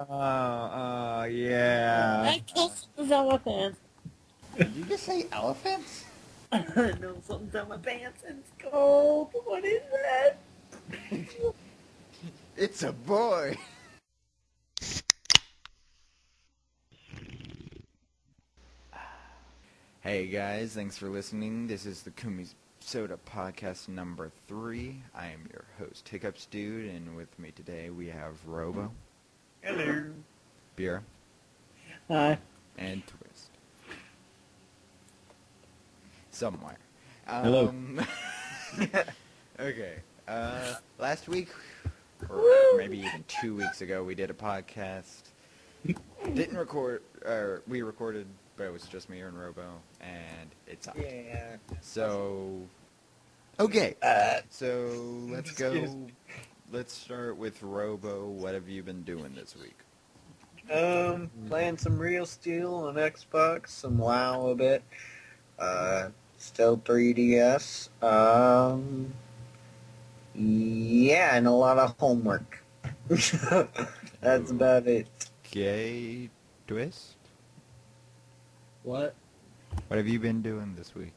Yeah. I killed something's on my pants. Did you just say elephants? No, something's on my pants and it's cold. What is that? It's a boy. Hey guys, thanks for listening. This is the Kumi Soda Podcast number 3. I am your host, Hiccups Dude, and with me today we have Robo. Hello. Beer. Hi. And Twist. Somewhere. Hello. Okay. Last week, or maybe even 2 weeks ago, we did a podcast. Didn't record, we recorded, but it was just me and Robo, and it sucked. Yeah. So, okay. So, let's go. Let's start with Robo. What have you been doing this week? Playing some Real Steel on Xbox, some WoW a bit. Still 3DS. Yeah, and a lot of homework. That's about it. Okay, Twist? What? What have you been doing this week?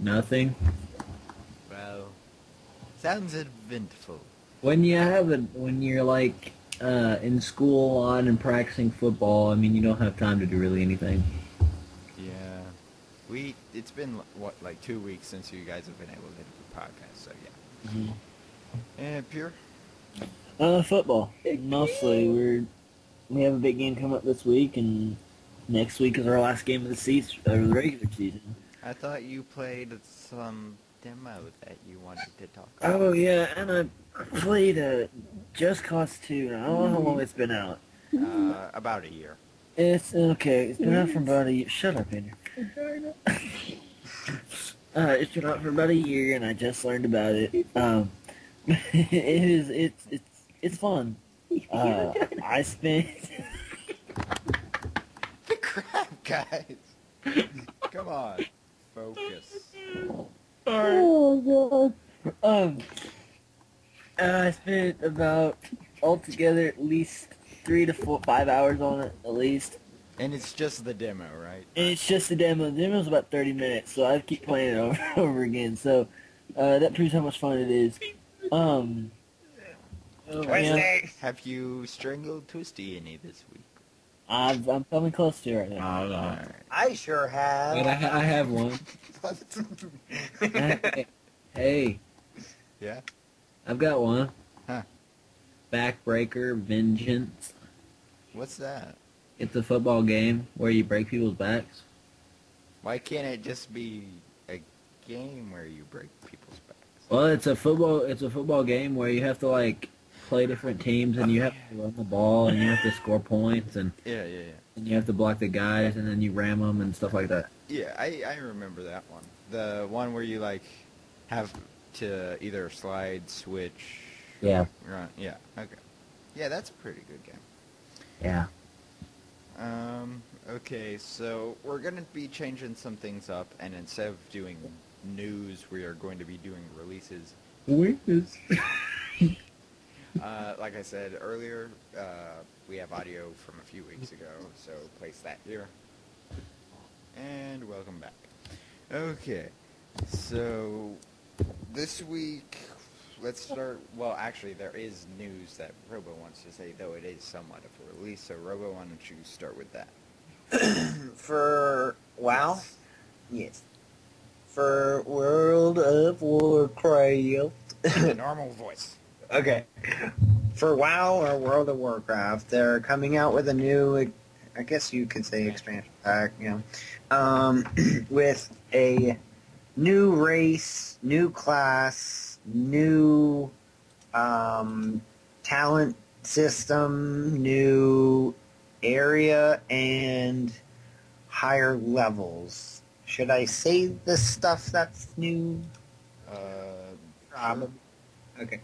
Nothing. Well, sounds eventful. When you're like in school on and practicing football, I mean, you don't have time to do really anything. Yeah. It's been, like 2 weeks since you guys have been able to do the podcast, so yeah. Mm-hmm. And Pure? Football. Mostly, we have a big game coming up this week, and next week is our last game of the season, of the regular season. I thought you played some demo that you wanted to talk about. Oh yeah, and I played Just Cause 2. I don't know how long it's been out. About a year. It's okay. It's been out for about a year. Shut up, Andrew. It's been out for about a year, and I just learned about it. It's fun. I spent. The crap, guys! Come on. Focus. Oh god. I spent about altogether at least 3 to 5 hours on it at least. And it's just the demo, right? And it's just a demo. The demo's about 30 minutes, so I keep playing it over and over again. So that proves how much fun it is. Twisty! Have you strangled Twisty any this week? I'm coming close to it right now. Alright. I sure have. But I have one. Hey, Yeah? I've got one. Huh. Backbreaker Vengeance. What's that? It's a football game where you break people's backs. Why can't it just be a game where you break people's backs? Well, it's a football game where you have to like play different teams and you have to run the ball and you have to score points and Yeah. and you have to block the guys and then you ram them and stuff like that. Yeah, I remember that one. The one where you, like, have to either slide, switch, Yeah. run. Yeah, okay. Yeah, that's a pretty good game. Yeah. Okay, so we're going to be changing some things up, and instead of doing news, we are going to be doing releases. Weakness. Like I said earlier, we have audio from a few weeks ago, so place that here. And welcome back. Okay, so this week, let's start, well, actually, there is news that Robo wants to say, though it is somewhat of a release, so Robo, why don't you start with that? For WoW? Yes. For World of Warcraft. The normal voice. Okay. For WoW or World of Warcraft, they're coming out with a new, I guess you could say expansion pack, with a new race, new class, new talent system, new area, and higher levels. Should I say the stuff that's new? Probably. Okay.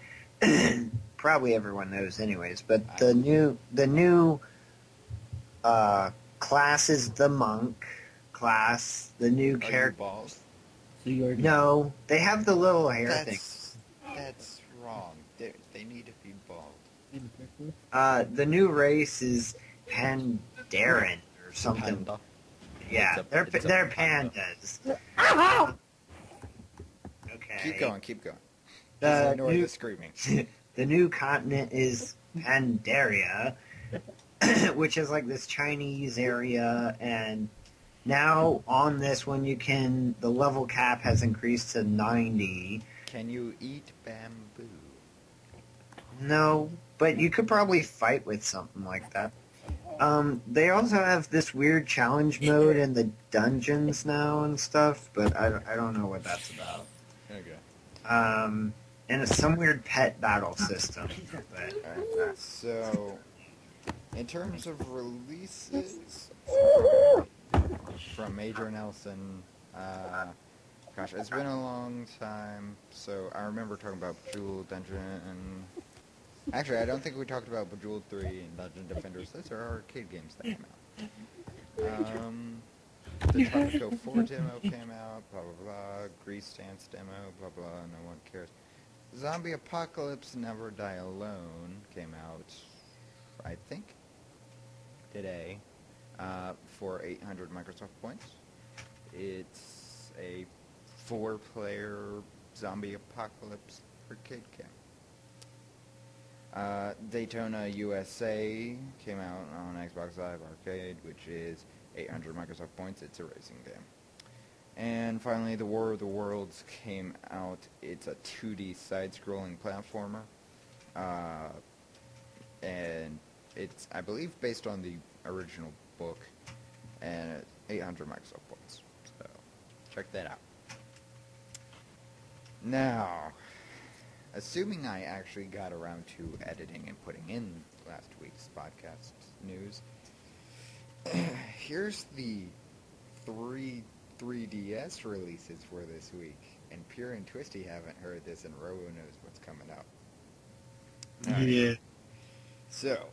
Probably everyone knows anyways, but the new class is the monk class. The new character. Balls. So you already No, they have the little hair thing. That's wrong. They need to be bald. The new race is Pandaren or something. Panda. Yeah, It's a they're panda. pandas. Okay. Keep going, keep going. The Just ignore new- the screaming. The new continent is Pandaria, which is like this Chinese area, and now on this one the level cap has increased to 90. Can you eat bamboo? No, but you could probably fight with something like that. They also have this weird challenge mode in the dungeons now and stuff, but I don't know what that's about. Okay. And it's some weird pet battle system. But, Alright, so, in terms of releases from Major Nelson, gosh, it's been a long time, so I remember talking about Bejeweled Dungeon, and actually, I don't think we talked about Bejeweled 3 and Dungeon Defenders. Those are arcade games that came out. The Tropico 4 demo came out, blah blah blah, Grease Dance demo, blah blah, no one cares. Zombie Apocalypse Never Die Alone came out, I think, today, for 800 Microsoft points. It's a 4-player zombie apocalypse arcade game. Daytona USA came out on Xbox Live Arcade, which is 800 Microsoft points. It's a racing game. And finally, The War of the Worlds came out. It's a 2D side-scrolling platformer. And it's, I believe, based on the original book. And 800 Microsoft points. So, check that out. Now, assuming I actually got around to editing and putting in last week's podcast news, here's the 3DS releases for this week. And Pure and Twisty haven't heard this, and Robo knows what's coming up. Alright. Yeah. So,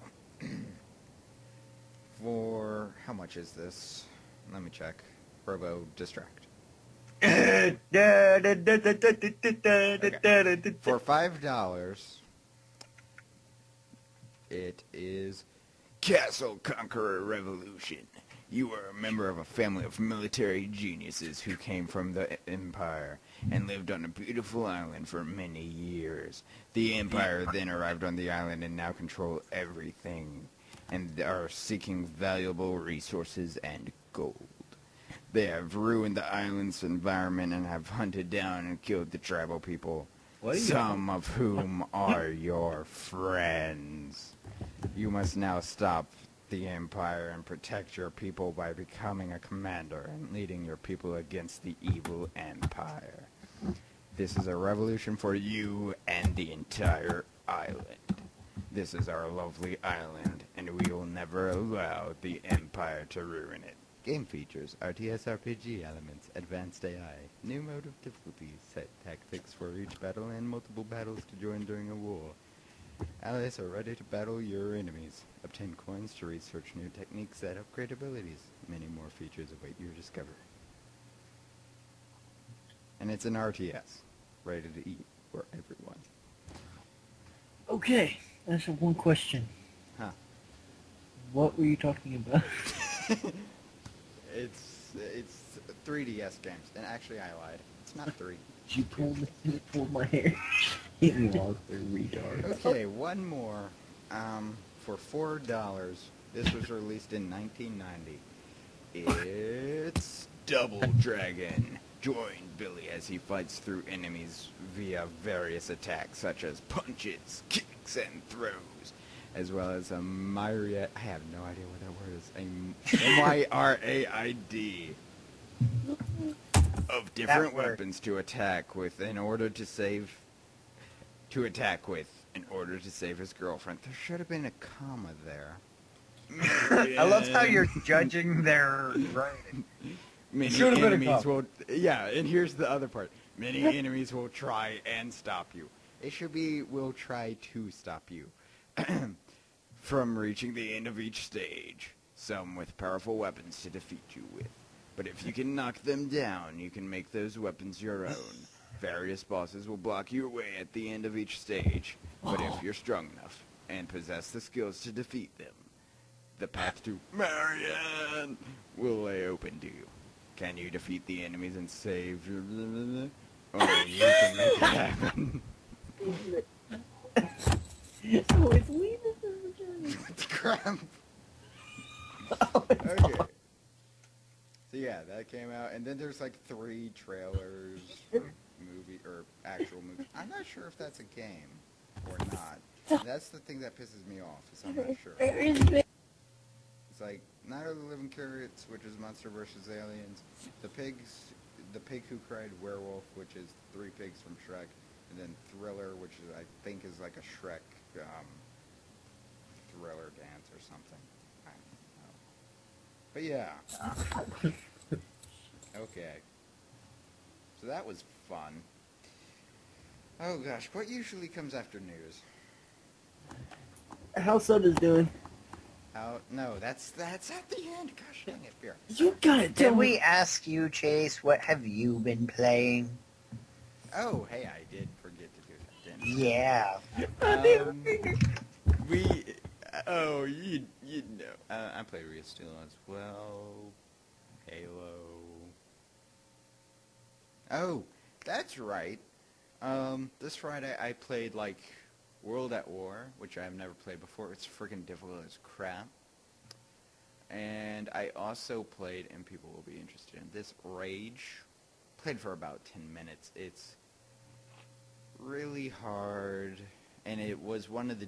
for how much is this? Let me check. Robo, distract. Okay. For $5, it is Castle Conqueror Revolution. You are a member of a family of military geniuses who came from the Empire and lived on a beautiful island for many years. The Empire then arrived on the island and now control everything, and are seeking valuable resources and gold. They have ruined the island's environment and have hunted down and killed the tribal people, some of whom are your friends. You must now stop the Empire and protect your people by becoming a commander and leading your people against the evil Empire. This is a revolution for you and the entire island. This is our lovely island, and we will never allow the Empire to ruin it. Game features, RTS RPG elements, advanced AI, new mode of difficulty, set tactics for each battle, and multiple battles to join during a war. Allies are ready to battle your enemies. Obtain coins to research new techniques that upgrade abilities. Many more features await your discovery. And it's an RTS, ready to eat for everyone. Okay, I just have one question. Huh. What were you talking about? It's 3DS games, and actually I lied. It's not 3. You pulled my hair. Hit me while they're retard. Okay, one more. For $4, this was released in 1990. It's Double Dragon. Join Billy as he fights through enemies via various attacks such as punches, kicks, and throws, as well as a myriad. I have no idea what that word is. A myraid of different weapons to attack with in order to save his girlfriend. There should have been a comma there. I love how you're judging their writing. Many Should have been a enemies comma. will. Yeah, and here's the other part. Many enemies will try and stop you. It should be will try to stop you from reaching the end of each stage. Some with powerful weapons to defeat you with. But if you can knock them down, you can make those weapons your own. Various bosses will block your way at the end of each stage, but if you're strong enough and possess the skills to defeat them, the path to Marion will lay open to you. Can you defeat the enemies and save your... Only you can make it happen. So it's we this is the journey. Crap. Oh, it's Okay. So yeah, that came out, and then there's like 3 trailers for movie or actual movie. I'm not sure if that's a game or not. That's the thing that pisses me off. Is I'm not sure. It's like Night of the Living Carrots, which is Monster vs. Aliens. The pig who cried werewolf, which is 3 pigs from Shrek, and then Thriller, which is I think is like a Shrek thriller dance or something. I don't know. But yeah. Okay. So that was fun. Oh gosh, what usually comes after news? How Soda's doing? No, that's at the end. Gosh dang it, Beer. You gotta tell Did me. we ask you, Chase, what have you been playing? Oh, hey, I did forget to do that, didn't Yeah. you know. I played Rio Steel as well. Halo. Oh, that's right. This Friday I played, like, World at War, which I've never played before. It's freaking difficult as crap. And I also played, and people will be interested in this, Rage. Played for about 10 minutes. It's really hard, and it was one of the...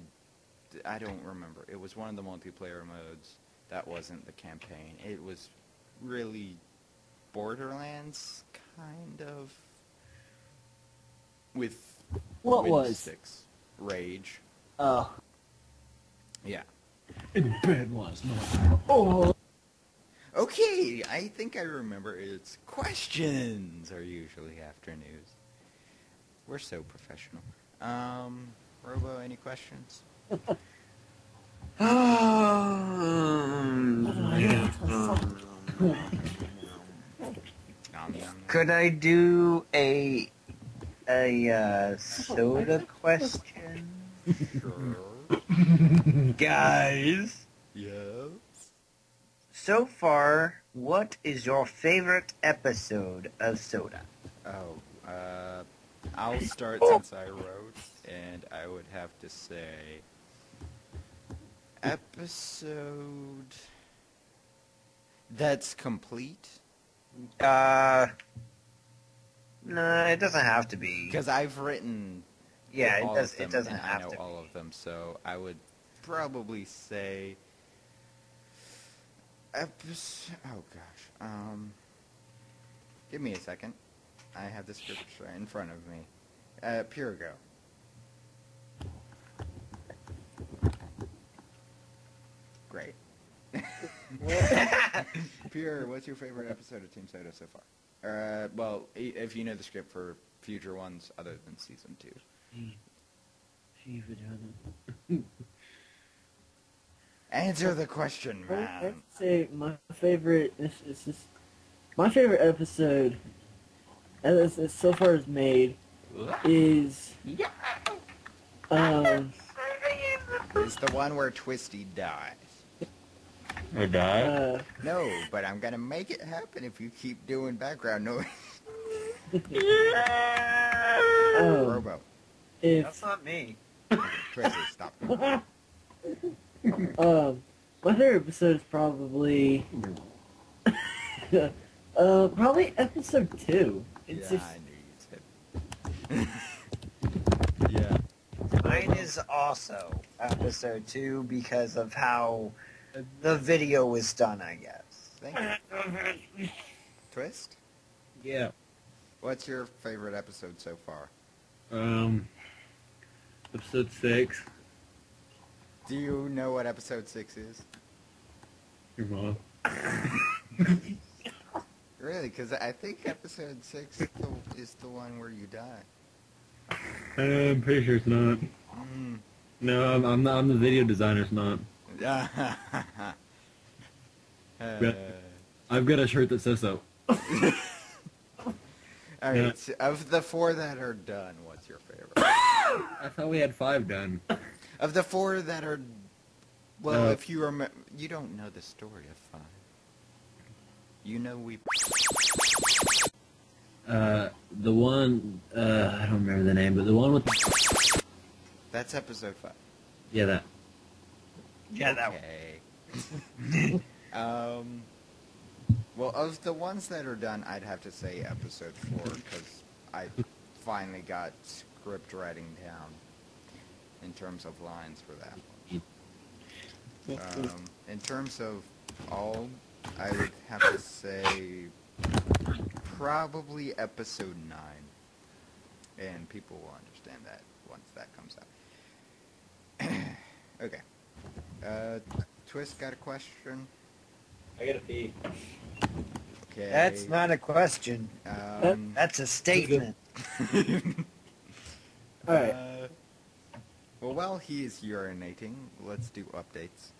I don't remember. It was one of the multiplayer modes. That wasn't the campaign. It was really Borderlands, kind of, with What Win was? 6. Rage. Oh. Yeah. In bed last night. Oh. Okay, I think I remember. It's questions are usually after news. We're so professional. Robo, any questions? Nom, nom, nom. Could I do a soda question? Sure. Guys, Yes. so far, what is your favorite episode of Soda? Oh, I'll start since I wrote, and I would have to say episode that's complete. No, it doesn't have to be. Because I've written Yeah, all it does. of them, It doesn't and have I know to all be. of them, so I would probably say episode. Oh gosh. Give me a second. I have the script right in front of me. Pure go. Great. Pure, what's your favorite episode of Team Soda so far? Well, if you know the script for future ones other than season 2. Answer the question, man. I'd say my favorite. My favorite episode, as so far as made, is It's the one where Twisty dies. Or die? No, but I'm gonna make it happen if you keep doing background noise. Robo. if not me. Twisty, stop. my favorite episode is probably probably episode 2. It's Yeah, just I knew you'd say. Yeah. Mine is also episode 2 because of how the video was done, I guess. Thank you. Twist? Yeah. What's your favorite episode so far? Episode 6. Do you know what episode 6 is? Your mom. Really? Because I think episode 6 is the one where you die. I'm pretty sure it's not. Mm. No, I'm not. I'm the video designer. It's not. I've got a shirt that says so. All No. right. So of the 4 that are done, what's your favorite? I thought we had 5 done. Of the 4 that are, well, Oh. if you remember, you don't know the story of 5. You know we. The one, I don't remember the name, but the one with the... That's episode 5. Yeah, that. Yeah, that Okay. Well, of the ones that are done, I'd have to say episode 4 because I finally got script writing down in terms of lines for that one. In terms of all, I would have to say probably episode 9, and people will understand that once that comes out. Okay. Twist got a question? I got a pee. Okay. That's not a question. That's a statement. Alright. Well, while he is urinating, let's do updates.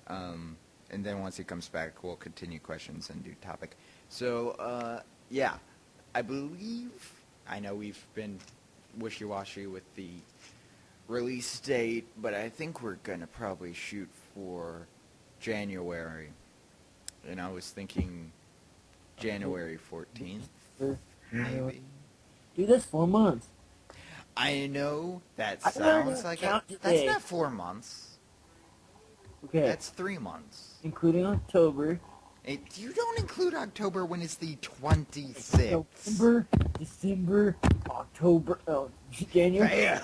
And then once he comes back, we'll continue questions and do topic. So, yeah. I believe, I know we've been wishy-washy with the release date, but I think we're going to probably shoot for January. And I was thinking January 14th, maybe. Dude, that's 4 months. I know that I sounds learned like count that's today. not 4 months. Okay. That's 3 months. Including October. You don't include October when it's the 26th. November, December, October, January. Yeah.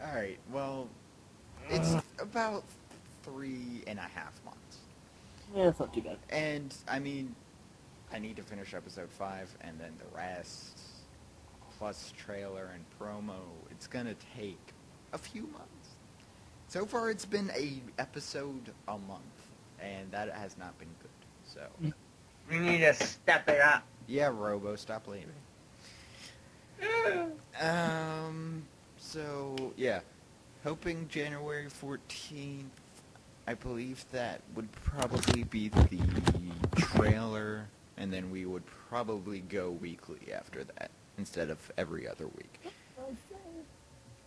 All right. Well, it's about 3.5 months. Yeah, that's not too bad. And I mean, I need to finish episode 5, and then the rest, plus trailer and promo. It's gonna take a few months. So far, it's been a episode a month, and that has not been good. So, We need to step it up. yeah, Robo, stop leaving. So yeah, hoping January 14th. I believe that would probably be the trailer, and then we would probably go weekly after that instead of every other week.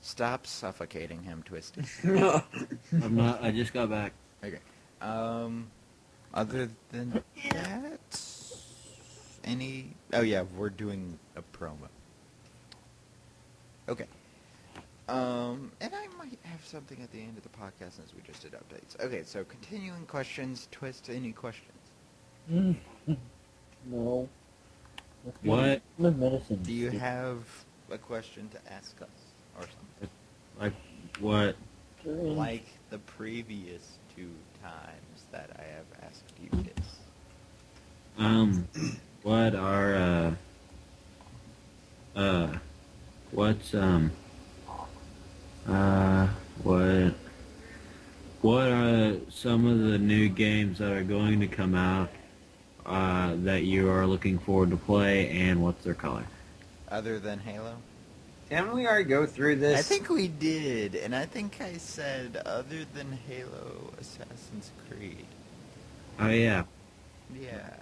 Stop suffocating him, Twisty. I'm not, I just got back. Okay. Other than that, any? Oh yeah, we're doing a promo. Okay. And I might have something at the end of the podcast since we just did updates. Okay, so continuing questions. Twist, any questions? No. What? With medicine. Do you have a question to ask us or something? Like, what? Like the previous 2 times that I have asked you this. What are, what's, what are some of the new games that are going to come out, that you are looking forward to play, and what's their color? Other than Halo? Didn't we already go through this? I think we did, and I think I said other than Halo, Assassin's Creed. Oh, yeah. Yeah.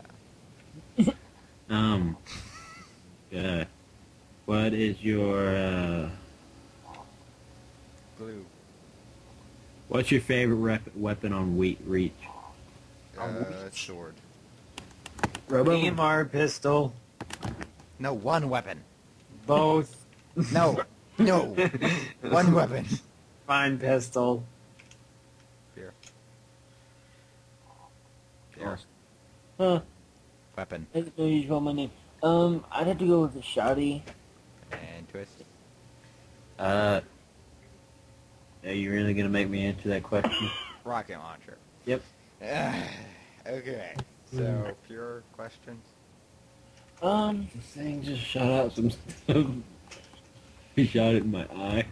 Yeah. What is your, Glue. what's your favorite weapon on Reach? Sword. Robo? EMR pistol. No, one weapon. Both. No. No. One weapon. Fine pistol. Here. Huh. Weapon. I didn't know you called my name. I'd have to go with the shotty. And twist. Are you really gonna make me answer that question? Rocket launcher. Yep. Okay. So, pure questions? This thing just shot out some stuff. He shot it in my eye.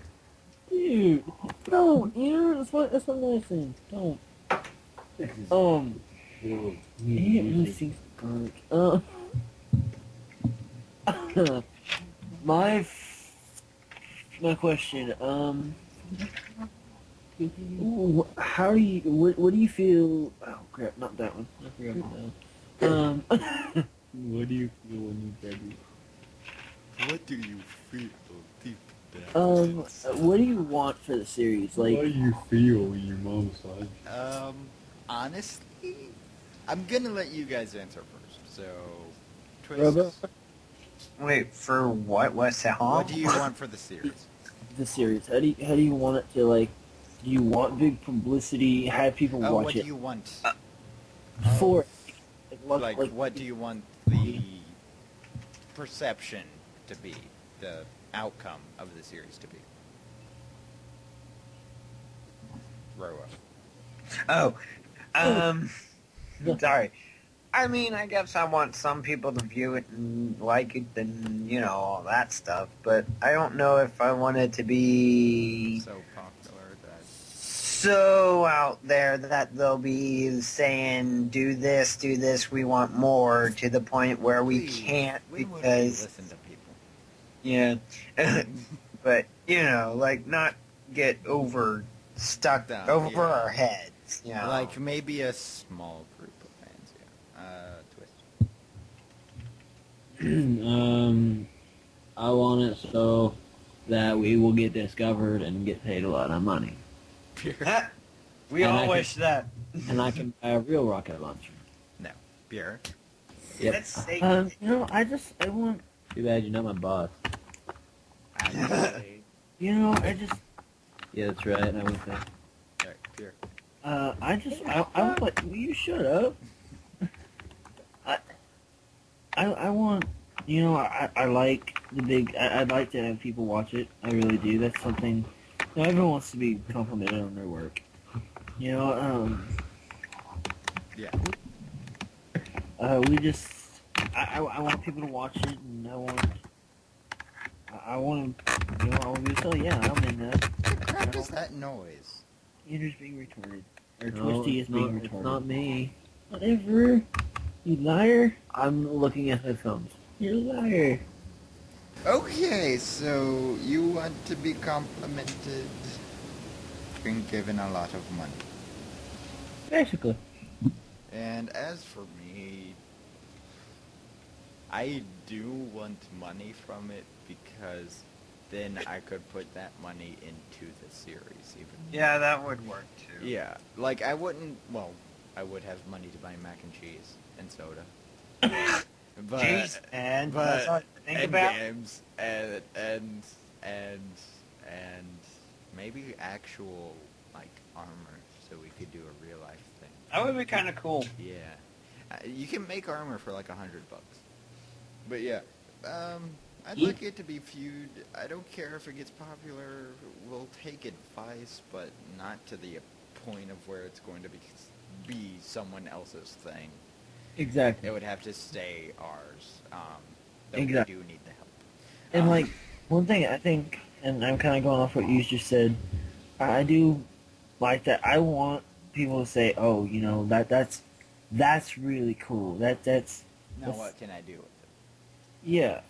Dude, don't. That's what nice thing. Don't. He really seems garlic. My question. How do you? What do you feel? Oh crap! Not that one. I forgot that one. What do you feel when you graduate? What do you feel deep down? What do you want for the series? How do Like, you feel when your mom slaps you? Honestly, I'm gonna let you guys answer first. So, Twist, Robo? Wait, for what? What's that? what do you want for the series? the series. How do you want it to like? Do you want big publicity? Have people Oh, watch what it do you want? for? Like, what do you want the perception to be? The outcome of the series to be? Roa. Oh, sorry. I mean, I guess I want some people to view it and like it and, all that stuff, but I don't know if I want it to be So popular that... so out there that they'll be saying, do this, we want more, to the point where we can't When would we because, listen to people? yeah, but, like not get stuck Down, over yeah. our heads, Like, maybe a small group of fans, yeah. Twist. I want it so that we will get discovered and get paid a lot of money. Pure. we And all I can- wish that. And I can buy a real rocket launcher. No. Pure. Yep. Let's say I want. Too bad you're not my boss. Actually. Yeah, that's right. I went there. Alright, pure. I want. Will you shut up? I want. I like the big. I'd like to have people watch it. I really do. That's something. Everyone wants to be complimented on their work. Yeah. We just. I want people to watch it, and I want to be so yeah, I'm in that. What the crap is that noise? Andrew's being retarded. Or No, Twisty is it's being not, retarded. It's not me. Whatever. You liar. I'm looking at headphones. You're a liar. Okay, so you want to be complimented, being given a lot of money. Basically. And as for me, I do want money from it because then I could put that money into the series even. Yeah, that would work too. Yeah, like I wouldn't, well, I would have money to buy mac and cheese and soda. But, Jeez, and but, that's all to think and about. games and maybe actual like armor so we could do a real life thing. That would be kind of cool. Yeah, you can make armor for like $100. But yeah, I'd like it to be feud. I don't care if it gets popular. We'll take advice, but not to the point of where it's going to be someone else's thing. Exactly. It would have to stay ours. Though Exactly. we do need the help. And like one thing I think, and I'm kind of going off what you just said. I do like that. I want people to say, "Oh, that's really cool. That's Now what can I do with it? yeah."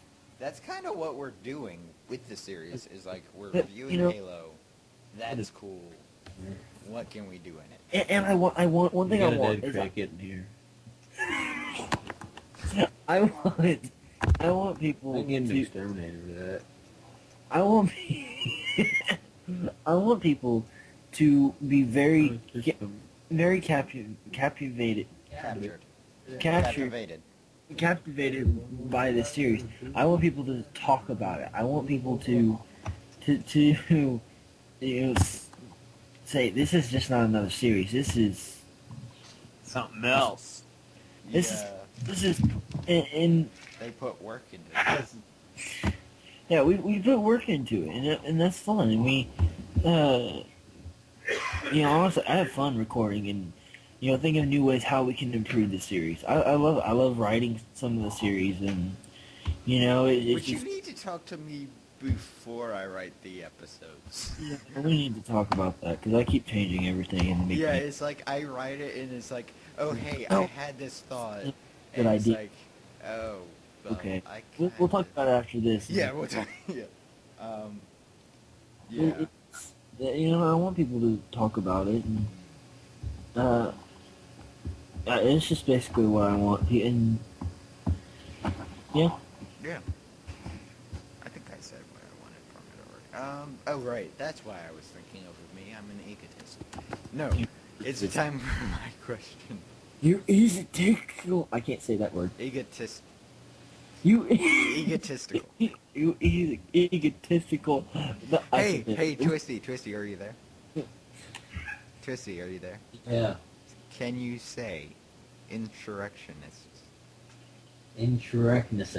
That's kind of what we're doing with the series. Is like we're But, reviewing Halo. That is cool. What can we do in it? And I want one thing You I got a want dead is cricket in here. I want people I can get an to exterminator for that. I want I want people to be very very captivated Captured. captured captivated by this series. I want people to talk about it. I want people to say this is just not another series. This is Something else. This yeah, this is and they put work into this. yeah, we put work into it, and that's fun. And we, honestly, I have fun recording and thinking of new ways how we can improve the series. I love writing some of the series, and it's But you just, need to talk to me before I write the episodes. we need to talk about that because I keep changing everything and making Yeah, it. it's like I write it and it's like, oh hey, Oh. I had this thought, Good and it's idea. like, oh, well, Okay, I we'll talk kinda- about it after this. Yeah, we'll talk. Yeah, yeah. I want people to talk about it, and it's just basically what I want. And Yeah. Yeah. I think I said what I wanted from it already. Oh, right. That's why I was thinking of me. I'm an egotist. No. It's time for my question. You egotistical. I can't say that word. Egotist. You Egotistical. You egotistical. Hey, Twisty, are you there? Twisty, are you there? Yeah. Can you say insurrectionists? Incorrectness.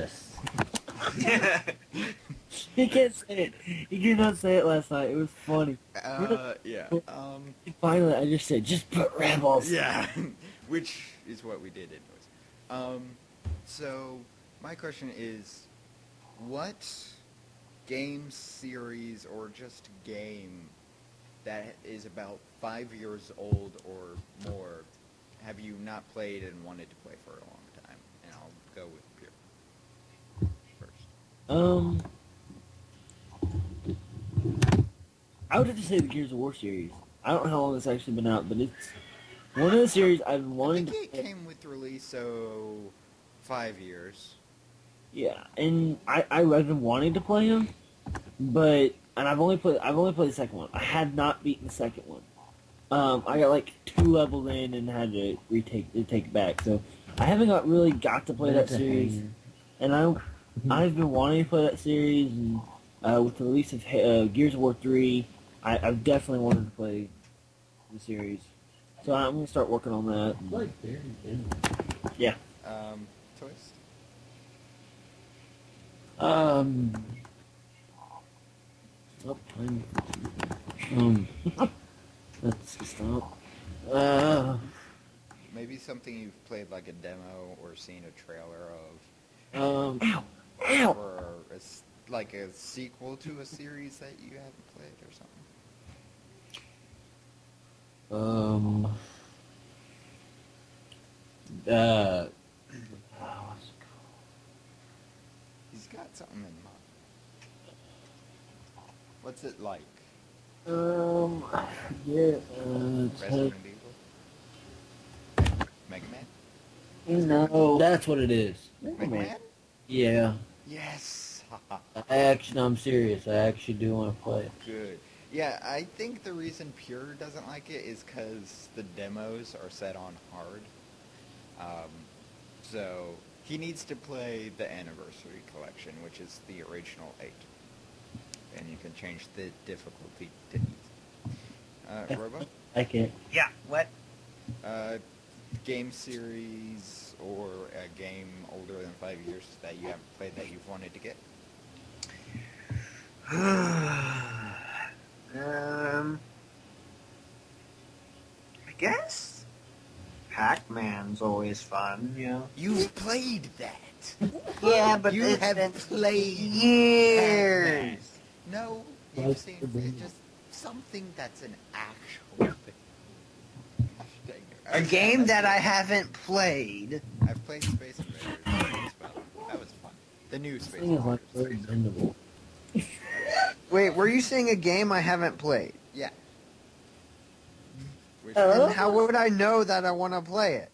He can't say it. He could not say it last night. It was funny. Yeah. Finally, I just said, just put rebels. Yeah. Which is what we did anyways. So, my question is, what game series or just game that is about 5 years old or more have you not played and wanted to play for a long time? And I'll go with Pure first. I would have to say the Gears of War series. I don't know how long it's actually been out, but it's one of the series I've been I wanting think to it came with release, so 5 years. Yeah, and I've been wanting to play them, but I've only played the second one. I had not beaten the second one. I got like 2 levels in and had to take it back. So I haven't really got to play that series, and I've been wanting to play that series. And with the release of Gears of War 3, I've definitely wanted to play the series. So I'm gonna start working on that. Yeah. Twist? Oh, let's stop. Maybe something you've played like a demo or seen a trailer of, Ow! or like a sequel to a series that you haven't played or something. What's it He's got something in mind. What's it like? I forget. Resident Evil? Mega Man? No. That's what it is. Mega Man? Yeah. Yes! I'm serious. I actually do want to play it. Good. Yeah, I think the reason Pure doesn't like it is because the demos are set on hard. So he needs to play the Anniversary Collection, which is the original 8. And you can change the difficulty to easy. Robo? I can't. Yeah, what? Game series or a game older than 5 years that you haven't played that you've wanted to get? I guess Pac-Man's always fun, You've played that! Yeah, but You it's have been played years. No, you've Like seen the- it's just something that's an actual thing. A game that I haven't played. I've played Space Invaders. That was fun. The new Space Thing is like Invaders. very bendable. Wait, were you saying a game I haven't played? Yeah. Which Then how would I know that I want to play it?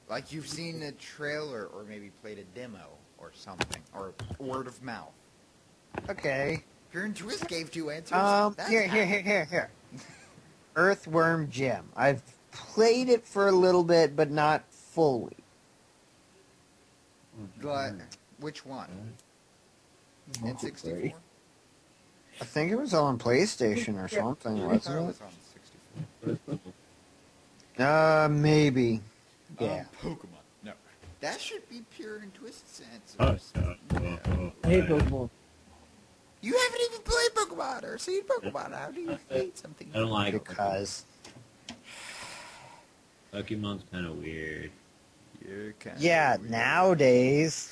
like you've seen a trailer or maybe played a demo or something or word of mouth. Okay. Pure and Twist gave 2 answers. That's Here. Earthworm Jim. I've played it for a little bit, but not fully. Which one? N64? I think it was on PlayStation or something, I thought it wasn't was on 64. it? Maybe. Yeah. Pokemon. No. That should be Pure and Twist's answers. I hate Pokemon. You haven't even played Pokemon or seen Pokemon. How do you hate something? I don't like Because Pokemon's kind of weird. You're kind yeah, nowadays.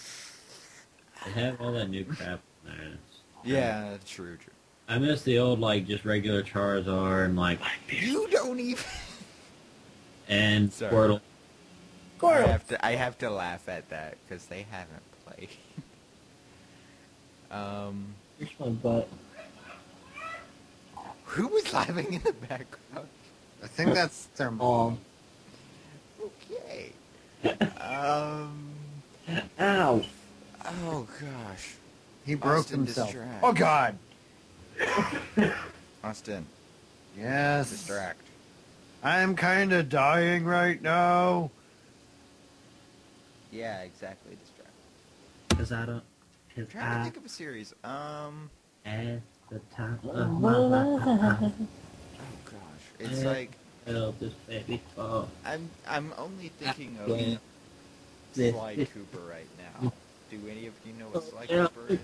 They have all that new crap in there. Yeah, true. I miss the old, like, just regular Charizard and, like, You don't even. and Sorry. Squirtle. I have to laugh at that because they haven't played. Here's my butt. Who was laughing in the background? I think that's their mom. Okay. Ow. Oh gosh. He broke Austin, himself. distract. Oh God. Austin, Yes. distract. I'm kind of dying right now. Yeah, exactly, distract. Cause I don't. Cause I'm trying to I think of a series. at the top of my life. Oh gosh, it's like Help this baby fall. I'm only thinking of Yeah. Sly Cooper right now. Do any of you know what Sly Yeah. Cooper is?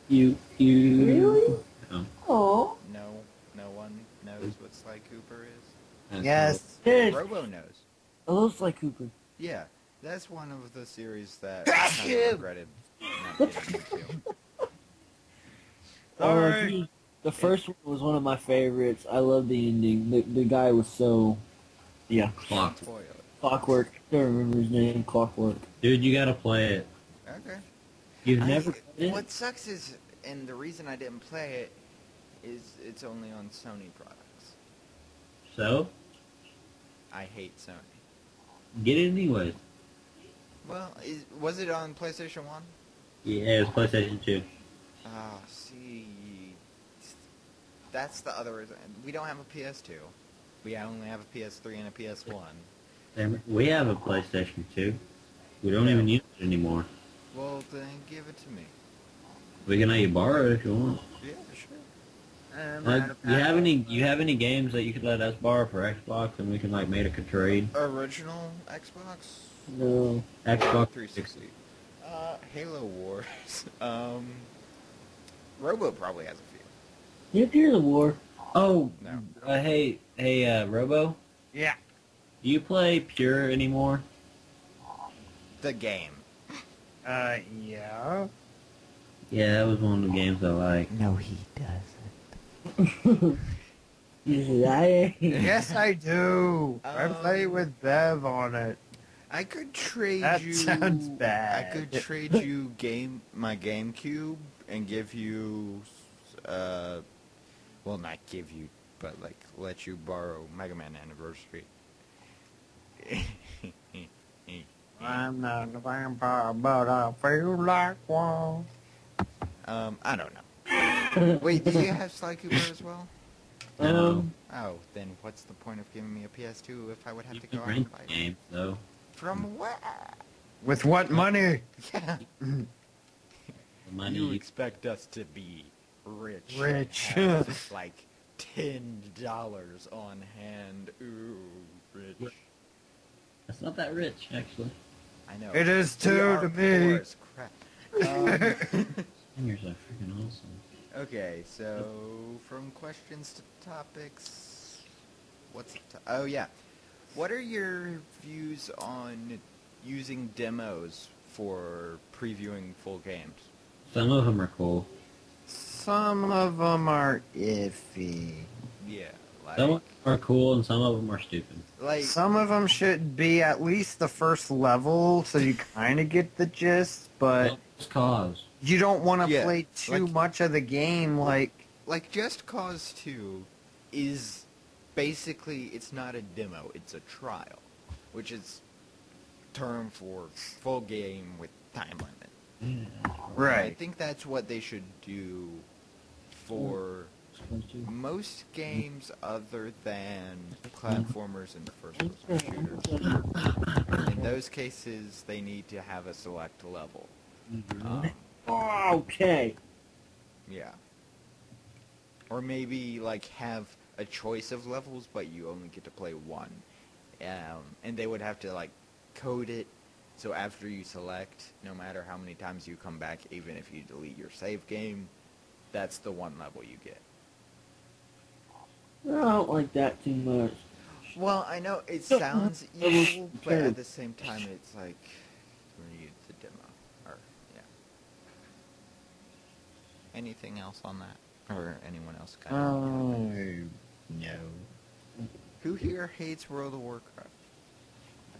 You. Really? No. Oh. No one knows what Sly Cooper is. That's Yes. Yes. Robo knows. I love Sly Cooper. Yeah, that's one of the series that Crash I kind him! of regretted not getting into. Sorry. The first one was one of my favorites. I love the ending. The guy was so, yeah, Clock. Spoil it. Clockwork. I don't remember his name. Clockwork. Dude, you gotta play it. Okay. You've never played it? What sucks is, and the reason I didn't play it is it's only on Sony products. So? I hate Sony. Get it anyways. Well, was it on PlayStation 1? Yeah, it was PlayStation 2. Ah, see, that's the other reason. We don't have a PS2. We only have a PS3 and a PS1. And we have a PlayStation 2. We don't even use it anymore. Well, then give it to me. We can let you borrow it if you want. Yeah, sure. Like, you have any games that you could let us borrow for Xbox and we can like make a trade? Original Xbox? No. Xbox 360. Halo Wars. Robo probably has a few. You hear the war? Oh, No. hey, Robo? Yeah. Do you play Pure anymore? The game. Yeah. Yeah, that was one of the games I like. No, he doesn't. Yes, I do. I play with Bev on it. I could trade That you. sounds bad. I could trade you my GameCube and give you, well, not give you, but like let you borrow Mega Man Anniversary. I'm not a vampire, but I feel like one. I don't know. Wait, do you have Sly Cooper as well? No. Oh, then what's the point of giving me a PS2 if I would have You to go can out and rent buy the it? game, though. From where? With what money? Yeah. The money You you expect us to be rich. Rich. Have, like $10 on hand. Ooh, rich. That's not that rich, actually. I know. It is We too are to poor me. as crap. Fingers are freaking awesome. Okay, so from questions to topics, oh yeah, what are your views on using demos for previewing full games? Some of them are cool. Some of them are iffy. Yeah, Some of them are cool and some of them are stupid. like Some of them should be at least the first level, so you kind of get the gist, but Well, just cause. you don't want to Yeah, play too like- much of the game, like... Just Cause 2 is basically, it's not a demo, it's a trial, which is term for full game with time limit. I Right. think that's what they should do for most games other than platformers and first-person shooters. In those cases, they need to have a select level. Okay. Yeah. Or maybe, like, have a choice of levels, but you only get to play one. And they would have to, like, code it, so after you select, no matter how many times you come back, even if you delete your save game, that's the one level you get. I don't like that too much. Well, I know it sounds evil, but at the same time, it's like, read the demo. Or, yeah. Anything else on that? Or anyone else got anything? No. Who here hates World of Warcraft?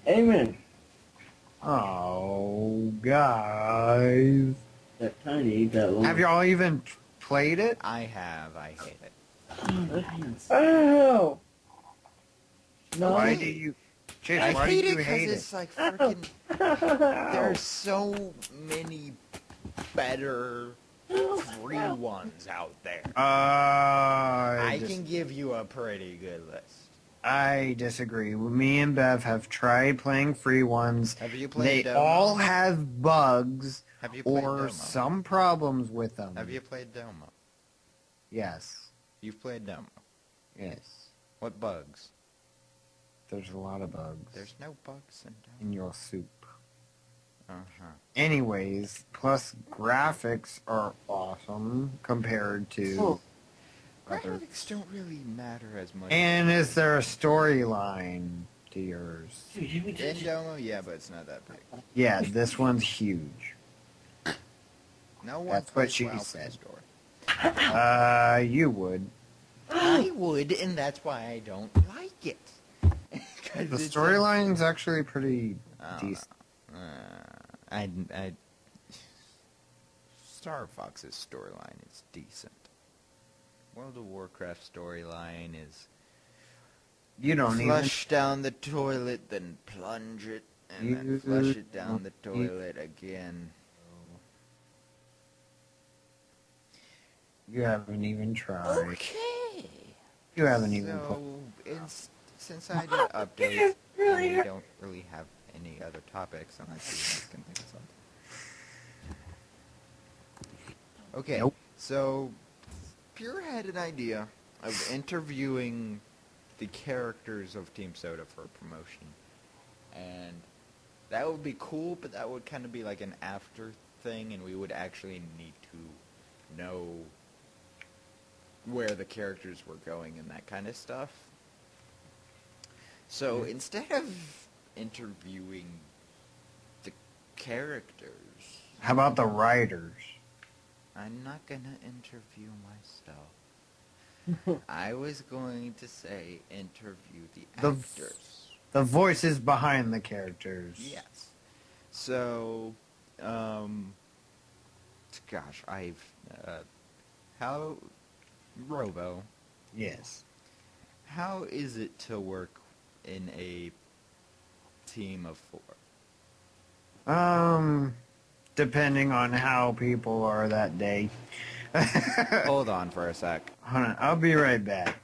Amen. Oh, guys. That tiny, that long. Have y'all even played it? I have. I hate it. Oh! No. Why do you... Chase, I why hate do it you because hate it's it? like freaking... There's so many better free ones out there. I I can give you a pretty good list. I disagree. Me and Bev have tried playing free ones. Have you played They Domo? all have bugs Have you played or Domo? some problems with them. Have you played Domo? Yes. You've played Domo. Yes. What bugs? There's a lot of bugs There's no bugs in Domo. in your soup. Uh-huh. Anyways, plus graphics are awesome compared to Oh. other. Graphics don't really matter as much. And is there a storyline to yours? Dude, did we In just... Domo, yeah, but it's not that big. Yeah, this one's huge. No one That's what plays she WoW for said. the story. You would. I would, and that's why I don't like it. 'Cause The it's storyline's actually pretty I don't decent. know. I Star Fox's storyline is decent. World of Warcraft storyline is You don't flush down the toilet, then plunge it, and then flush it down the toilet again. You haven't even tried. Okay. You haven't even. Since I did updates, and we don't really have any other topics unless you guys can think of something. Okay, Nope. so Pure had an idea of interviewing the characters of Team Soda for a promotion, and that would be cool, but that would kind of be like an after thing, and we would actually need to know where the characters were going and that kind of stuff. So instead of interviewing the characters, How about the writers? I'm not gonna interview myself. I was going to say interview the The actors. The voices behind the characters. Yes. So, gosh, how, Robo, Yes. how is it to work in a team of 4? Depending on how people are that day. Hold on for a sec. Hold on, I'll be right back.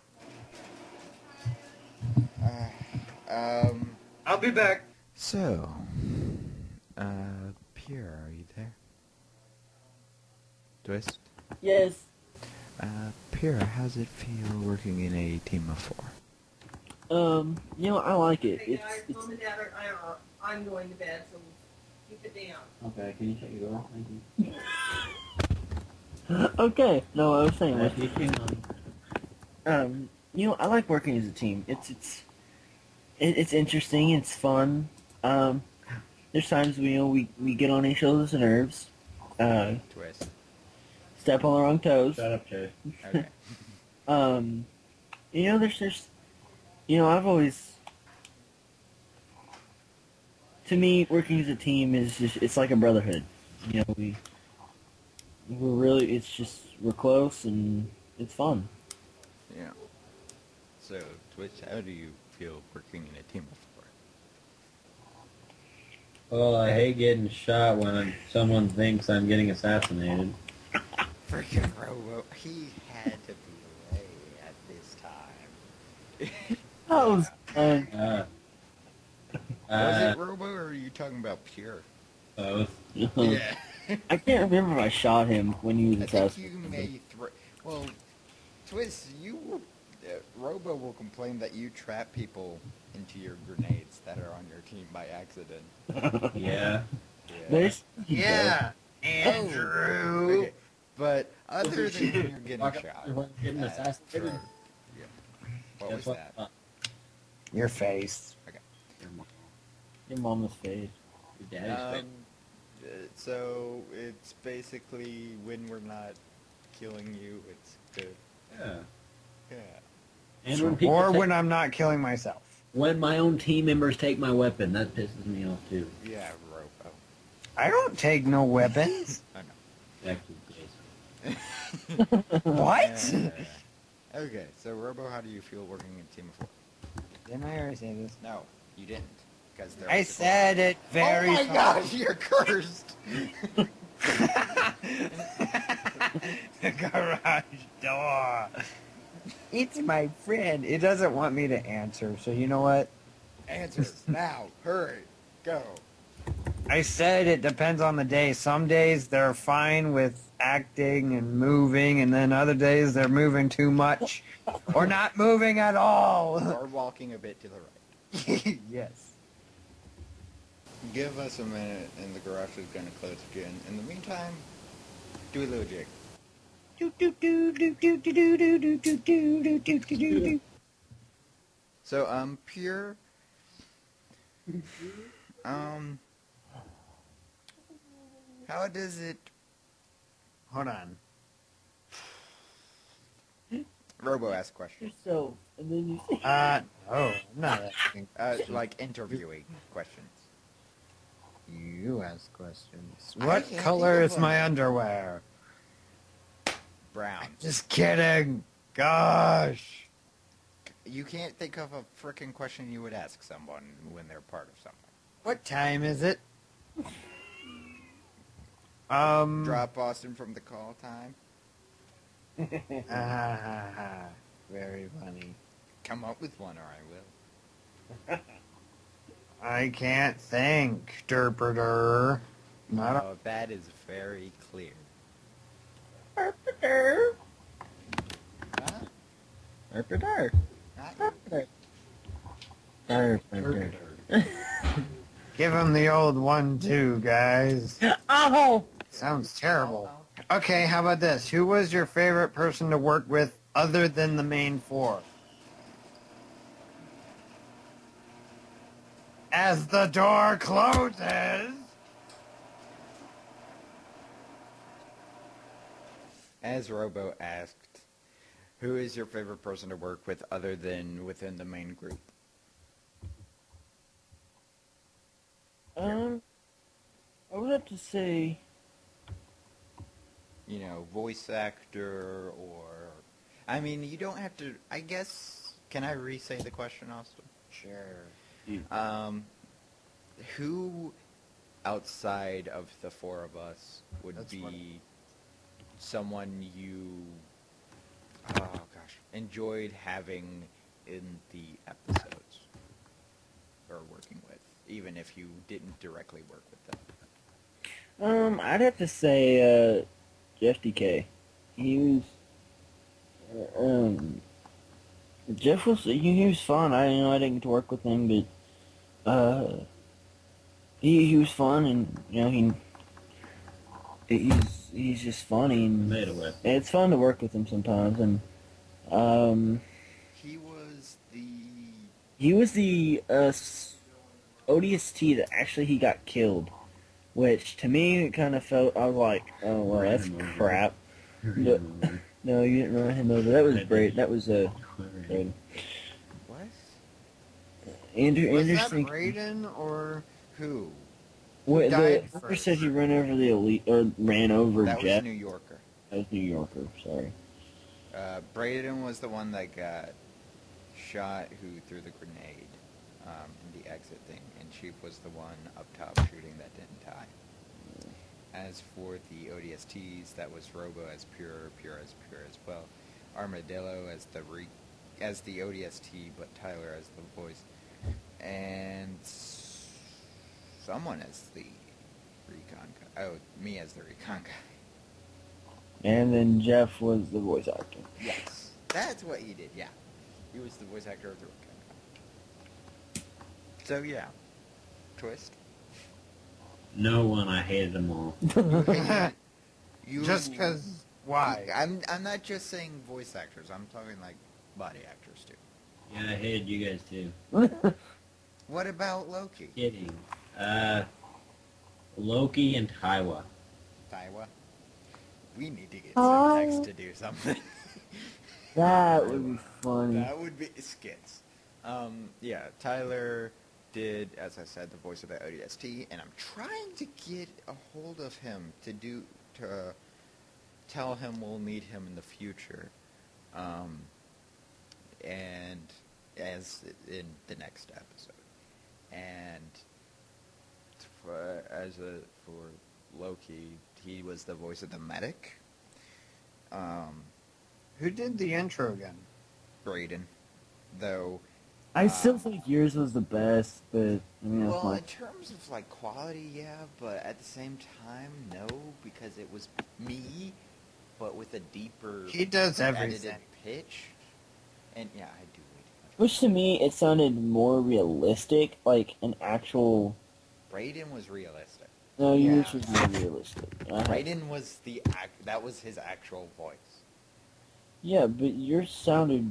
I'll be back. So, Pierre, are you there? Twist? Yes. Pierre, how's it feel working in a team of 4? You know, I like it. Hey guys, It's Mom and Dad I'm going to bed, so keep it down. Okay, can you shut your door? Thank you. okay. No, I was saying, Alright, you can, you know, I like working as a team. It's interesting. It's fun. There's times we get on each other's nerves. Twist. Step on the wrong toes. Shut up, Jay. Okay. You know, there's I've always, to me, working as a team is it's like a brotherhood. You know, we're close and it's fun. Yeah. So, Twitch, how do you feel working in a team of 4? Well, I hate getting shot when someone thinks I'm getting assassinated. Freaking Robo, he had to be away at this time. That was fun. Was it Robo, or are you talking about Pure? Both. Yeah. I can't remember if I shot him when he was I think you assassinated. may well, Twist, Robo will complain that you trap people into your grenades that are on your team by accident. Yeah. There's Yeah, Andrew. Okay. But other than when you're getting shot, Getting at assassinated. Troy, yeah. What was that? Your face. your mama's face. Your daddy's So it's basically when we're not killing you, it's good. Yeah. Yeah. And when people Or take- when I'm not killing myself. when my own team members take my weapon, that pisses me off too. Yeah, Robo. I don't take no weapons. I Actually, Jason. know. What? Okay, so Robo, how do you feel working in a team of 4? Didn't I already say this? No, you didn't. Because I said it very Oh my softly. gosh, you're cursed! The garage door. It's my friend. It doesn't want me to answer, so you know what? Answers now. Hurry. Go. I said it depends on the day. Some days they're fine with acting and moving, and then other days they're moving too much or not moving at all. Or walking a bit to the right. Yes. Give us a minute, and the garage is going to close again. In the meantime, do a little jig. So, Pure, how does it... Hold on. Robo asked questions. Yourself, and then you say, No, I'm not asking. Like interviewing questions. You ask questions. I What can't color think of is my one. underwear? Brown. Just kidding. Gosh. You can't think of a frickin' question you would ask someone when they're part of something. What time is it? Drop Boston from the call time. Very funny. Come up with one or I will. I can't think, derperder. Not a- Oh, that is very clear. Give him the old 1-2, guys. oh! Sounds terrible. Okay, how about this? Who was your favorite person to work with other than the main four? As the door closes. As Robo asked, who is your favorite person to work with other than within the main group? I would have to say, You know, voice actor or... I mean, you don't have to... I guess... Can I re-say the question, Austin? Sure. Who outside of the four of us would That's be funny. someone you, oh gosh, enjoyed having in the episodes or working with, even if you didn't directly work with them? I'd have to say, Jeff DK. He was, Jeff was, he was fun. I didn't get to work with him, but, he was fun, and, he's just funny, and Made a whip. it's fun to work with him sometimes, and, He was the... he was the, ODST that actually he got killed, which, to me, it kind of felt, I was like, oh, well, Ran that's him over. crap. But, no, you didn't run him over. That was great. That was, Braden. What? Andrew Was that Anderson. Braden or... Who? What, died the first? said he ran over the elite, or ran over That was Jeff. New Yorker. That was New Yorker, sorry. Braden was the one that got shot who threw the grenade in the exit thing, and Chief was the one up top shooting that didn't die. As for the ODSTs, that was Robo as Pure as Pure as well, Armadillo as the ODST, but Tyler as the voice, and someone as the recon guy. Oh, me as the recon guy. And then Jeff was the voice actor. Yes, that's what he did. Yeah, he was the voice actor of the recon guy. So yeah, Twist. No one, I hated them all. You Just because... Why? I'm not just saying voice actors. I'm talking like body actors too. Yeah, I hated you guys too. What about Loki? Kidding. Loki and Taiwa. Taiwa. We need to get Syntax to do something. That would be funny. That would be skits. Yeah, Tyler did, as I said, the voice of the ODST, and I'm trying to get a hold of him to tell him we'll need him in the future, and as in the next episode. And for Loki he was the voice of the medic. Who did the intro again? Braden, though. I still think yours was the best, but I mean that's Well, my. in terms of like quality, yeah, but at the same time, no, because it was me, but with a deeper He does edited everything. pitch. And yeah, I do way too much. Which to me, it sounded more realistic, like an actual. Braden was realistic. No, Yeah. yours was more realistic. Braden was that was his actual voice. Yeah, but yours sounded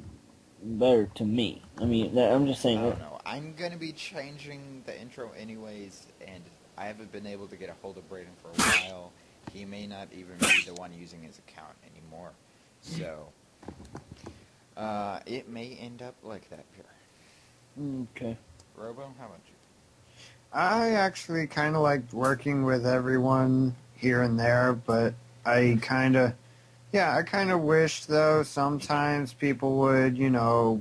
better to me. I mean, I'm just I saying. don't know. I'm gonna be changing the intro anyways, and I haven't been able to get a hold of Braden for a while. He may not even be the one using his account anymore. So, it may end up like that here. Okay. Robo, how about you? I actually kind of liked working with everyone here and there, but I kind of wish though sometimes people would,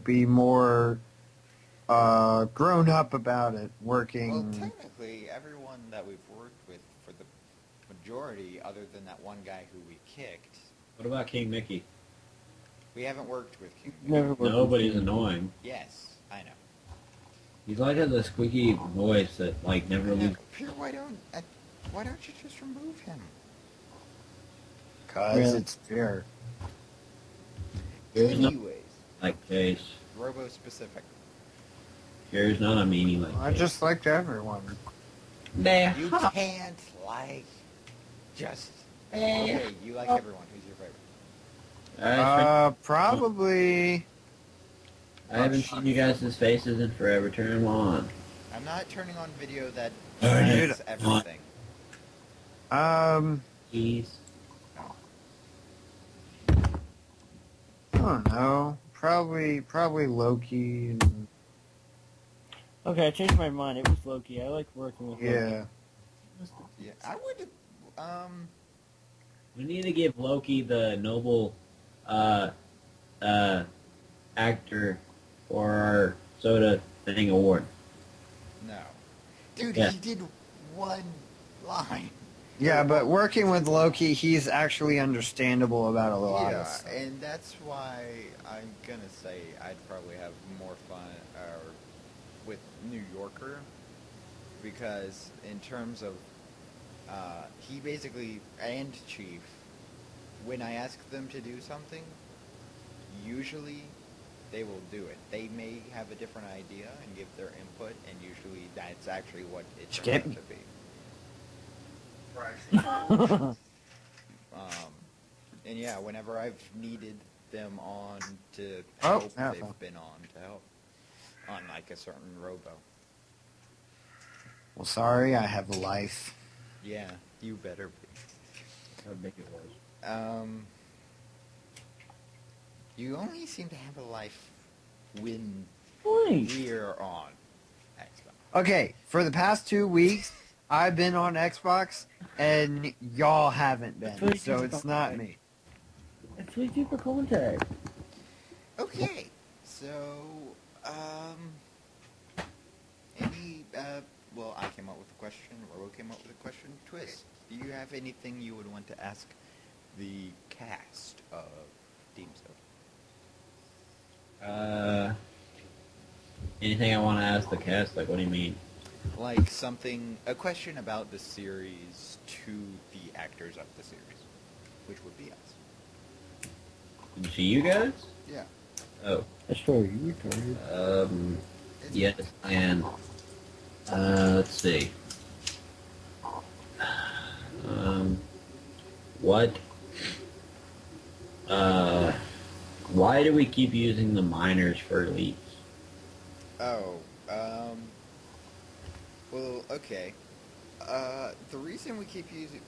be more grown up about it. Working. Well, technically, everyone that we've worked with for the majority, other than that one guy who we kicked, What about King Mickey? we haven't worked with King. Never worked with Nobody's you. annoying. Yes, I know. He's like has a squeaky voice that like never I know. leaves. Pierre, why don't you just remove him? Cause Really? it's fair. There's no Anyways, like Chase. Robo specific. Here's not a meanie like I Chase. just liked everyone. Nah. You can't like just. Okay, you like everyone. Who's your favorite? Probably. I haven't seen you guys' faces in forever. Turn them on. I'm not turning on video that Alright. says everything. Please. I don't know. Probably Loki. And, Okay, I changed my mind. It was Loki. I like working with Loki. yeah. Yeah, I would. We need to give Loki the noble actor for our soda thing award. No, dude, Yeah. he did one line. Yeah, but working with Loki, he's actually understandable about a lot Yeah, of stuff. and that's why I'm gonna say I'd probably have more fun with New Yorker, because in terms of he basically and Chief, when I ask them to do something, usually they will do it. They may have a different idea and give their input, and usually that's actually what it turns out to be. And yeah, whenever I've needed them on to help, yeah. they've been on to help. On like a certain Robo. Well, sorry, I have a life. Yeah, you better be. How big it was. You only seem to have a life when Nice. we're on Xbox. Okay, for the past 2 weeks, I've been on Xbox, and y'all haven't That's been, what so you it's do. not me. It's way deeper contact. Okay, so well, I came up with a question. Robo came up with a question. Twist, do you have anything you would want to ask the cast of Team Soda? Anything I want to ask the cast? Like, what do you mean? Like a question about the series to the actors of the series, which would be us. To you guys? Yeah. Oh. That's fair. You retarded. Yes, and let's see. What? Why do we keep using the miners for elites? Oh, well, okay. The reason we keep using,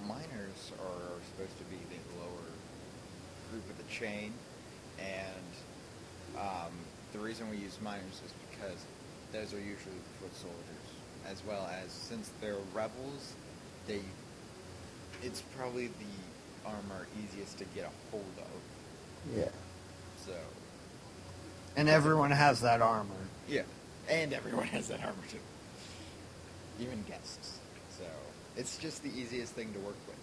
miners are supposed to be the lower group of the chain, and the reason we use miners is because those are usually the foot soldiers, as well as, since they're rebels, it's probably the armor easiest to get a hold of, Yeah. so. And everyone has that armor. Yeah, and everyone has that armor too. Even guests. So, it's just the easiest thing to work with.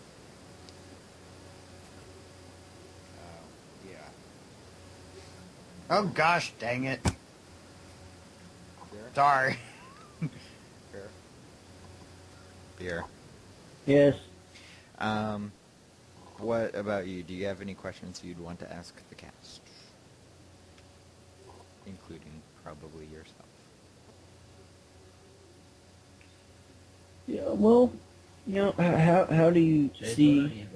Oh gosh, dang it. Beer? Sorry. Beer? Beer. Yes. What about you? Do you have any questions you'd want to ask the cast? Including probably yourself. Yeah. Well, how do you see?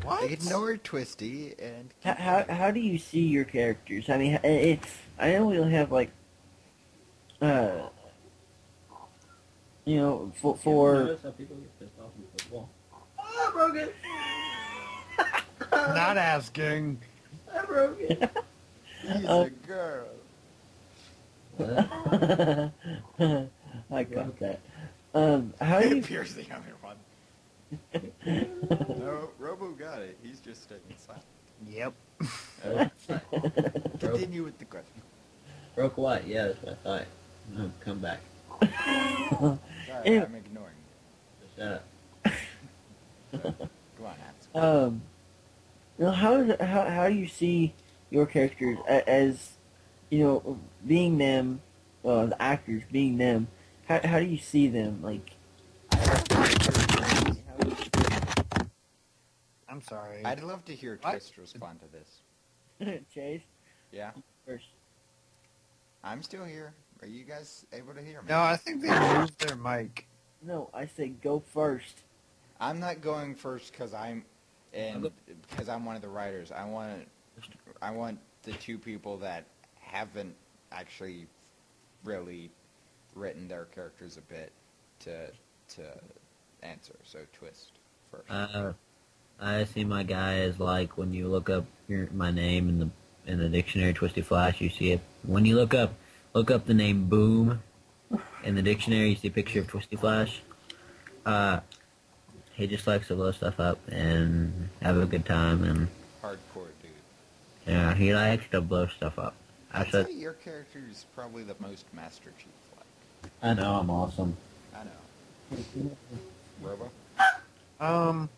What? Ignore Twisty and How do you see your characters? I mean, I know we don't have like, uh, for Notice how people get pissed off in football. Oh, I broke it. Not asking. I broke it. He's a girl. I got that. How do you? Pierce the other one. No, Robo got it. He's just staying silent. Yep. Continue with the question. Broke what? Yeah, that's what I thought. No, come back. Sorry, Ew. I'm ignoring Just shut up. you. So, go on, ask. How do you see your characters as, being them, the actors being them? How do you see them? Like, I'm sorry. I'd love to hear What? Twist respond to this. Chase Yeah? first. I'm still here. Are you guys able to hear me? No, I think they moved their mic. No, I said go first. I'm not going first because I'm one of the writers. I want the two people that haven't actually really written their characters a bit to answer. So Twist first. I see my guy as like when you look up my name in the dictionary, Twisty Flash. You see it when you look up the name Boom in the dictionary. You see a picture of Twisty Flash. He just likes to blow stuff up and have a good time, and Hardcore dude. yeah, he likes to blow stuff up. I'd say your character is probably the most Master Chief-like. I know I'm awesome. I know. Robo? I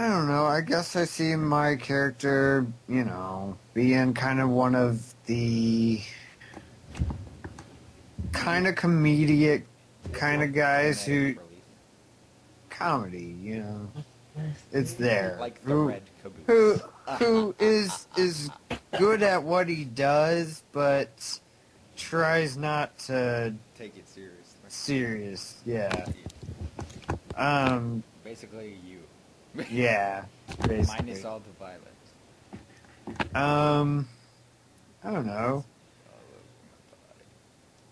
don't know. I guess I see my character, being kind of one of the kind of comedic kind of guys who comedy, it's there. Like the red who caboose. is good at what he does, but tries not to Take it seriously. serious. Yeah. Basically you. Yeah. Basically. Minus all the violence. I don't know. All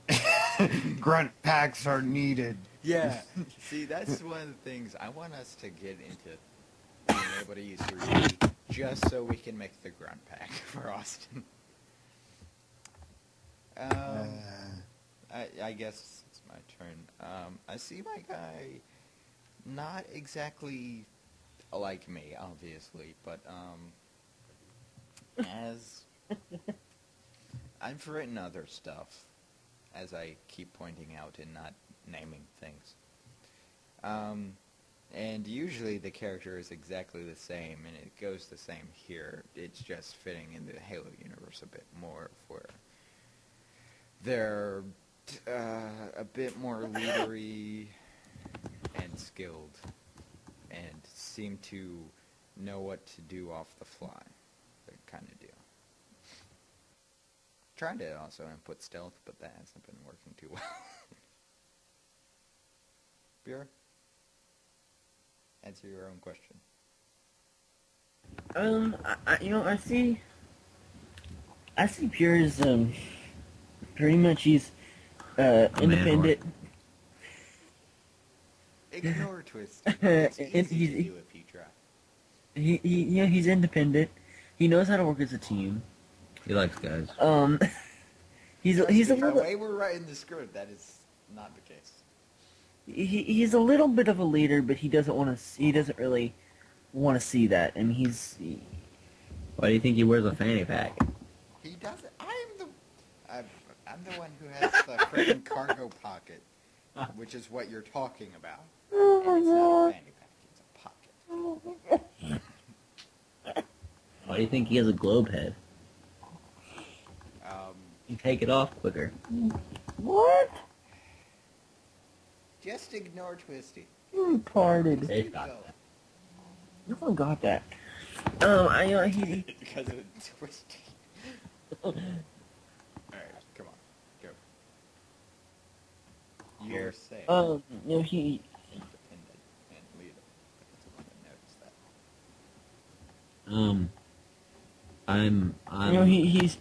over my body. Grunt packs are needed. Yeah. See, that's one of the things I want us to get into being able to use 3D just so we can make the grunt pack for Austin. I guess it's my turn. I see my guy not exactly like me, obviously, but as I've written other stuff, as I keep pointing out and not naming things. And usually the character is exactly the same, and it goes the same here. It's just fitting in the Halo universe a bit more, where they're a bit more leadery and skilled, and seem to know what to do off the fly, that kind of deal. Trying to also input stealth, but that hasn't been working too well. Beer? Answer your own question. I see Pure as pretty much he's independent. Ignore Twist. It's And easy to he's- do if you try. He's independent. He knows how to work as a team. He likes guys. He's a The little way we're writing the script, that is not the case. he's a little bit of a leader, but he doesn't really want to see that. I mean, Why do you think he wears a fanny pack? He doesn't. I'm the one who has the freaking cargo pocket, which is what you're talking about. And it's not a fanny pack; it's a pocket. Why do you think he has a globe head? Um, You take it off quicker. What? just ignore Twisty. You retarded. Hey, Keep Scott. going. You forgot that. He Because of Twisty. Alright, come on. Go. You're safe. He Independent and leader. That's one that noticed that. I'm he's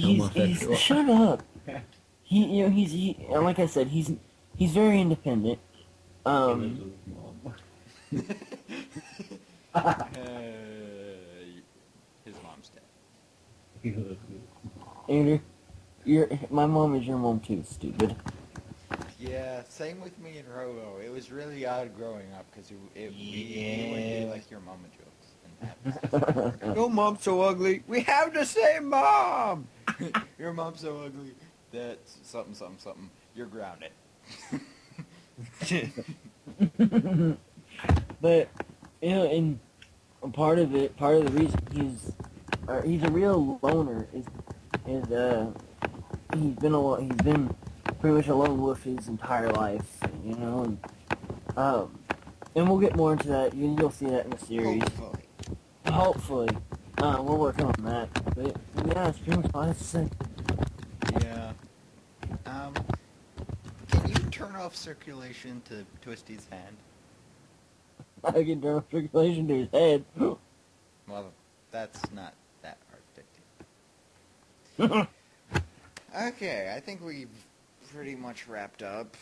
homosexual. shut up. He like I said, he's very independent. His mom's dead. Andrew, my mom is your mom too, stupid. Yeah, same with me and Robo. It was really odd growing up because we would do like your mama jokes. And your mom's so ugly. We have the same mom. Your mom's so ugly. That's something, something, something. You're grounded. But and part of the reason he's a real loner is he's been pretty much alone with his entire life, and we'll get more into that. You'll see that in the series. Hopefully, we're working on that. But yeah, it's pretty much all I have to say. Yeah. Can you turn off circulation to Twisty's hand? I can turn off circulation to his head. Well, that's not that hard to do. Okay, I think we've pretty much wrapped up.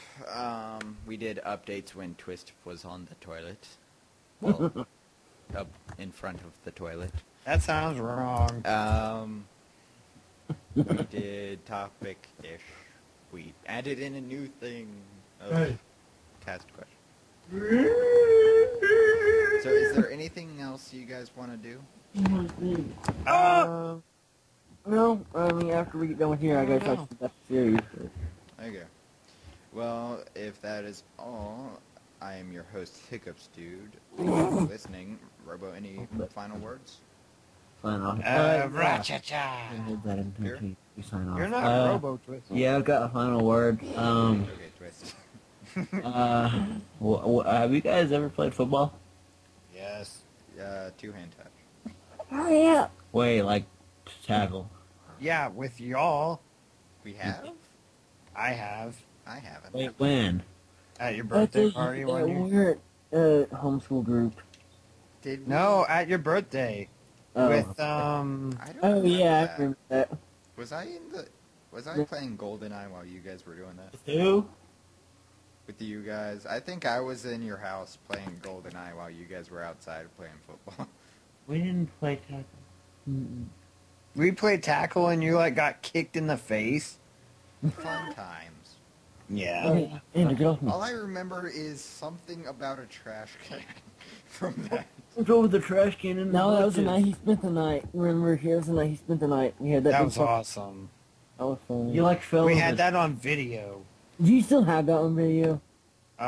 We did updates when Twist was on the toilet. Well, up in front of the toilet. That sounds wrong. We did topic-ish. We added in a new thing of cast question. So is there anything else you guys want to do? No, I mean, after we get done with here, I gotta touch the series. Okay. Well, if that is all, I am your host, Hiccups Dude. Thank you for listening. Robo, any final words? Sign off. Ra-cha-cha. Here? We sign off. You're not Robo Twist. Yeah, I've got a final word. Okay, Twist. Have you guys ever played football? Yes. Two-hand touch. Hurry up. Wait, like tackle. Yeah, with y'all, We have? I have. I haven't. Wait, when? At your birthday party one year. We're at homeschool group. Did we? No, at your birthday. Oh. With, I don't Oh remember yeah, that. I remember that. Was I playing GoldenEye while you guys were doing that? Who? With you guys? I think I was in your house playing GoldenEye while you guys were outside playing football. We didn't play tackle. we played tackle and you, got kicked in the face. Fun times. Yeah. Hey, Andrew, get off me. All I remember is something about a trash can from that. What's over the trash can in the No, that was the bushes? night he spent the night. Remember, here was the night he spent the night. We had that. That big was party. awesome. That was funny. You like fell We in had the- that on video. Do you still have that on video? on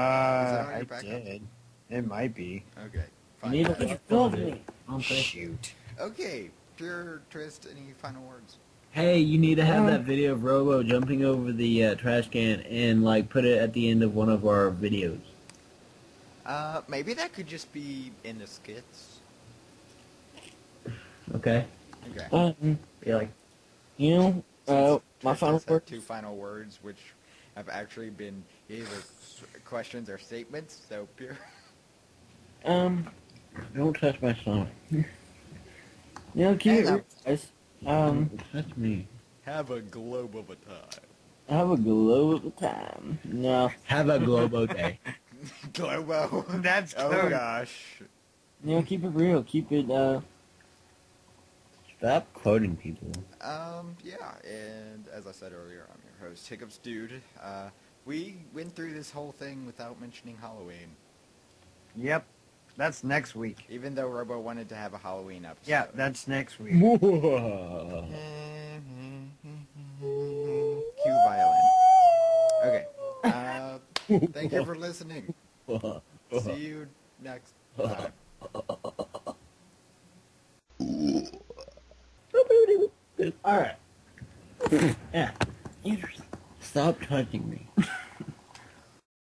your I backup? did. It might be. Okay. You Fine. need to Get put off it me. on Facebook. Shoot. Okay. Pure Twist, any final words? Hey, you need to have that video of Robo jumping over the trash can and put it at the end of one of our videos. Maybe that could just be in the skits. Okay. Okay. Yeah, My final Since I word. have two final words, which have actually been either questions or statements. So Pure. don't touch my stomach. Keep it Hang real, guys. Touch me. Have a globe of a time. Have a glow of the time. No, Have a Globo day. Globo. That's Oh good. gosh. keep it real. Keep it. Stop quoting people. Yeah, and as I said earlier, I'm your host, Hiccups Dude. We went through this whole thing without mentioning Halloween, Yep. That's next week. even though Robo wanted to have a Halloween episode. Yeah, that's next week. Whoa. Cue violin. Okay. Thank you for listening. See you next time. All right. Yeah. Stop touching me.